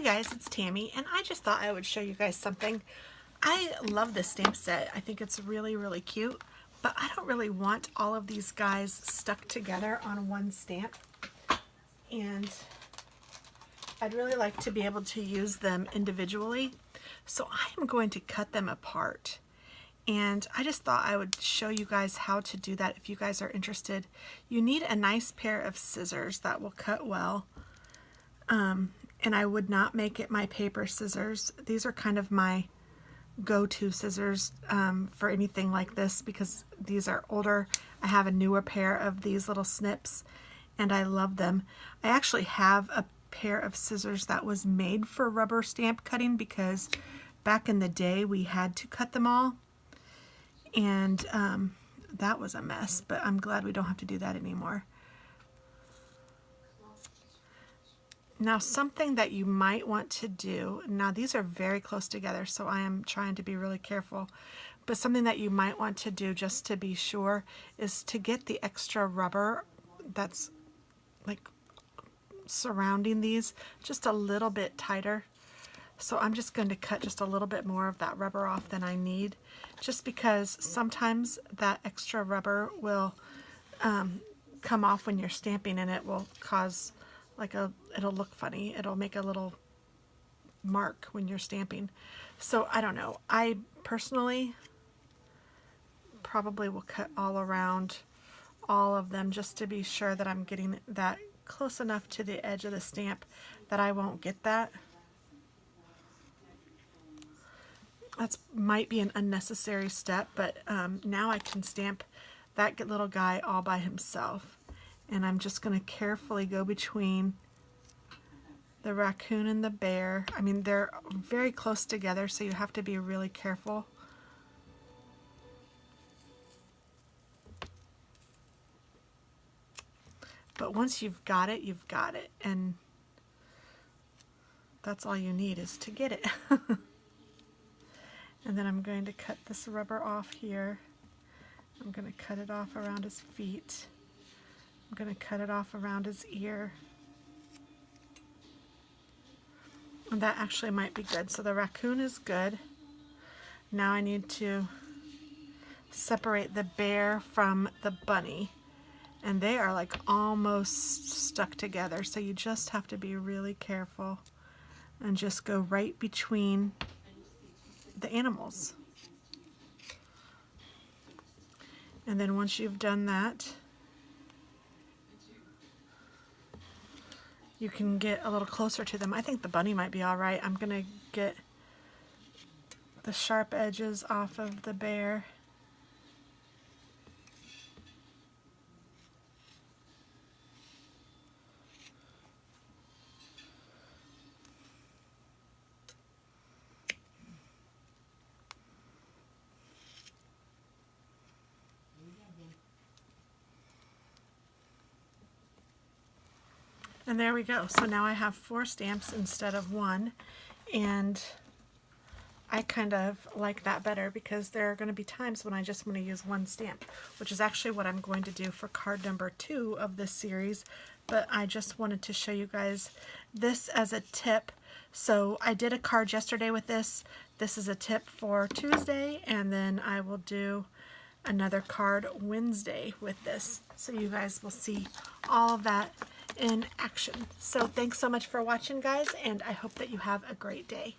guys, it's Tammy, and I just thought I would show you guys something. I love this stamp set. I think it's really, really cute, but I don't really want all of these guys stuck together on one stamp, and I'd really like to be able to use them individually, so I am going to cut them apart. And I just thought I would show you guys how to do that if you guys are interested. You need a nice pair of scissors that will cut well. And I would not make it my paper scissors. These are kind of my go-to scissors for anything like this because these are older. I have a newer pair of these little snips and I love them. I actually have a pair of scissors that was made for rubber stamp cutting because back in the day we had to cut them all, and that was a mess, but I'm glad we don't have to do that anymore. Now, something that you might want to do, now these are very close together, so I am trying to be really careful, but something that you might want to do just to be sure is to get the extra rubber that's like surrounding these just a little bit tighter. So I'm just going to cut just a little bit more of that rubber off than I need, just because sometimes that extra rubber will come off when you're stamping, and it will cause like it'll look funny. It'll make a little mark when you're stamping. So I don't know. I personally probably will cut all around all of them just to be sure that I'm getting that close enough to the edge of the stamp that I won't get that. That might be an unnecessary step, but now I can stamp that little guy all by himself. And I'm just going to carefully go between the raccoon and the bear. I mean, they're very close together, so you have to be really careful. But once you've got it, you've got it. And that's all you need is to get it. And then I'm going to cut this rubber off here. I'm going to cut it off around his feet. I'm going to cut it off around his ear. And that actually might be good. So the raccoon is good. Now I need to separate the bear from the bunny. And they are like almost stuck together. So you just have to be really careful and just go right between the animals. And then once you've done that, you can get a little closer to them. I think the bunny might be all right. I'm gonna get the sharp edges off of the bear. And there we go. So now I have 4 stamps instead of 1, and I kind of like that better because there are going to be times when I just want to use 1 stamp, which is actually what I'm going to do for card number 2 of this series. But I just wanted to show you guys this as a tip. So I did a card yesterday with this. This is a tip for Tuesday, and then I will do another card Wednesday with this. So you guys will see all of that in action. So thanks so much for watching, guys, and I hope that you have a great day.